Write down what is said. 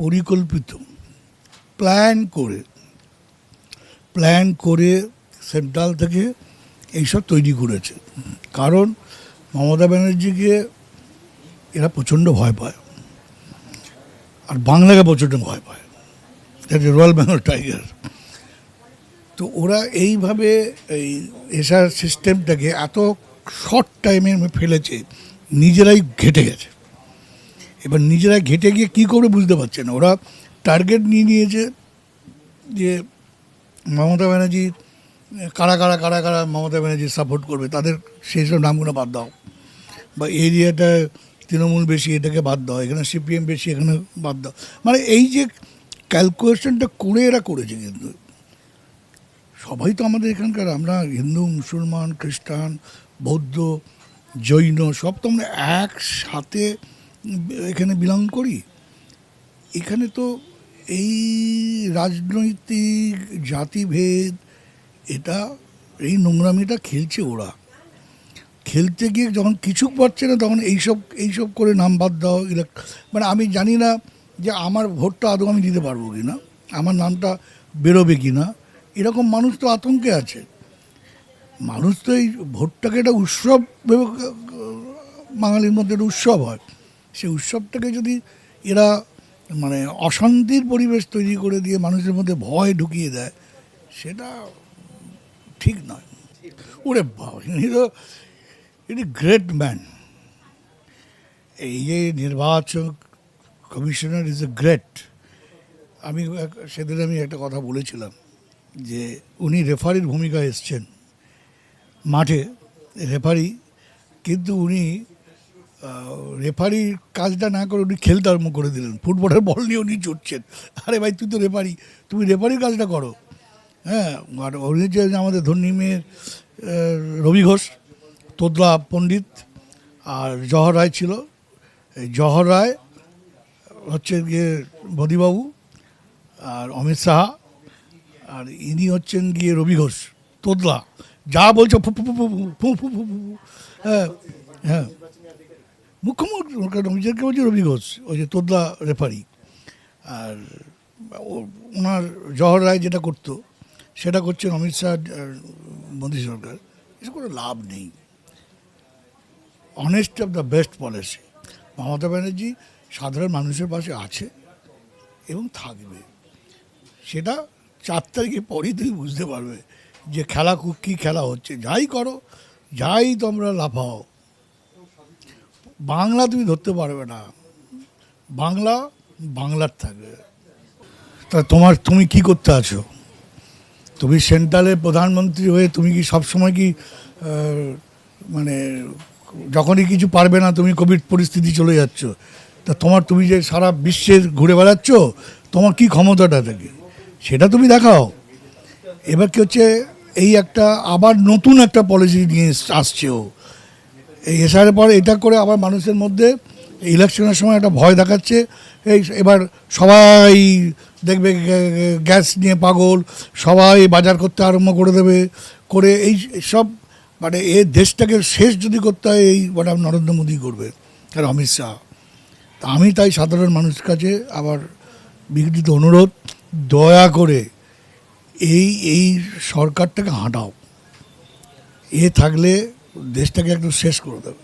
পরিকল্পিত প্ল্যান করে সেন্ট্রাল থেকে এইসব তৈরি করেছে। কারণ মমতা ব্যানার্জিকে এরা প্রচণ্ড ভয় পায়, আর বাংলাকে প্রচণ্ড ভয় পায়, রয়্যাল বেঙ্গল টাইগার। তো ওরা এইভাবে এই এসআর সিস্টেমটাকে এত শর্ট টাইমে ফেলেছে, নিজেরাই ঘেটে গেছে। এবার নিজেরাই ঘেটে গিয়ে কী করে বুঝতে পারছে না। ওরা টার্গেট নিয়ে নিয়েছে যে মমতা ব্যানার্জি কারা মমতা ব্যানার্জি সাপোর্ট করবে, তাদের সেই সব নামগুলো বাদ দাও, বা এরিয়াটা তৃণমূল বেশি এটাকে বাদ দাও, এখানে সিপিএম বেশি এখানে বাদ দাও। মানে এই যে ক্যালকুলেশনটা করে এরা করেছে। কিন্তু সবাই তো আমাদের এখানকার, আমরা হিন্দু, মুসলমান, খ্রিস্টান, বৌদ্ধ, জৈন সব তো আমরা একসাথে এখানে বিলং করি। এখানে তো এই রাজনৈতিক জাতিভেদ, এটা এই নোংরামিটা খেলছে ওরা। খেলতে গিয়ে যখন কিছু পাচ্ছে না তখন এইসব করে নাম বাদ দেওয়া। মানে আমি জানি না যে আমার ভোটটা আদৌ আমি দিতে পারবো কি না, আমার নামটা বেরোবে কি না, এরকম মানুষ তো আতঙ্কে আছে। মানুষ তো এই ভোটটাকে একটা উৎসব, বাঙালির মধ্যে একটা উৎসব হয়, সেই উৎসবটাকে যদি এরা মানে অশান্তির পরিবেশ তৈরি করে দিয়ে মানুষের মধ্যে ভয় ঢুকিয়ে দেয়, সেটা ঠিক নয়। ওরে বাবা, ইনি গ্রেট ম্যান। এই যে নির্বাচন কমিশনার ইজ এ গ্রেট। সেদিন আমি একটা কথা বলেছিলাম যে উনি রেফারির ভূমিকায় এসছেন মাঠে, রেফারি, কিন্তু উনি রেফারির কাজটা না করে উনি খেলতে আরম্ভ করে দিলেন। ফুটবলের বল নিয়ে উনি ছুটছেন। আরে ভাই, তুই তো রেফারি, তুমি রেফারির কাজটা করো। হ্যাঁ, আর উনি যে আমাদের ধর্নিমের রবি ঘোষ, তোদলা পণ্ডিত, আর জহর রায় ছিল। এই জহর রায় হচ্ছে গিয়ে মোদিবাবু, আর অমিত শাহ, আর ইনি হচ্ছেন গিয়ে রবি ঘোষ, তোদলা। যা বলছো ফু ফু ফু ফু ফু ফু ফু। হ্যাঁ হ্যাঁ, মুখ্যমন্ত্রী নিজেকে বলছে রবি ঘোষ, ওই যে তোদলা রেফারি। আর ওনার জহর রায় যেটা করতো সেটা করছেন অমিত শাহ, মোদী সরকার। এসব কোনো লাভ নেই। Honest of the best policy. Mamata Banerjee সাধারণ মানুষের পাশে আছে এবং থাকবে। সেটা 4 তারিখের পরেই তুমি বুঝতে পারবে যে খেলা কী খেলা হচ্ছে। যাই করো, যাই তোমরা লাফাও, বাংলা তুমি ধরতে পারবে না। বাংলা বাংলার থাকবে। তা তুমি কি করতে আছো? তুমি সেন্ট্রালের প্রধানমন্ত্রী হয়ে তুমি কি সবসময় কি মানে যখনই কিছু পারবে না তুমি কোভিড পরিস্থিতি চলে যাচ্ছ? তা তুমি যে সারা বিশ্বের ঘুরে বেড়াচ্ছ, তোমার কি ক্ষমতাটা থাকে সেটা তুমি দেখাও। এবার কি হচ্ছে, এই একটা আবার নতুন একটা পলিসি নিয়ে আসছে ও। এই এসআরের পর এটা করে আবার মানুষের মধ্যে ইলেকশনের সময় একটা ভয় দেখাচ্ছে। এবার সবাই দেখবে গ্যাস নিয়ে পাগল, সবাই বাজার করতে আরম্ভ করে দেবে, করে এই সব মানে এই দেশটাকে শেষ যদি করতে হয়, এই মানে নরেন্দ্র মোদী করবে আর অমিত শাহ। তা আমি তাই সাধারণ মানুষের কাছে আবার বিঘটিত অনুরোধ, দয়া করে এই সরকারটাকে হাঁটাও। থাকলে দেশটাকে একদম শেষ করে দেবে।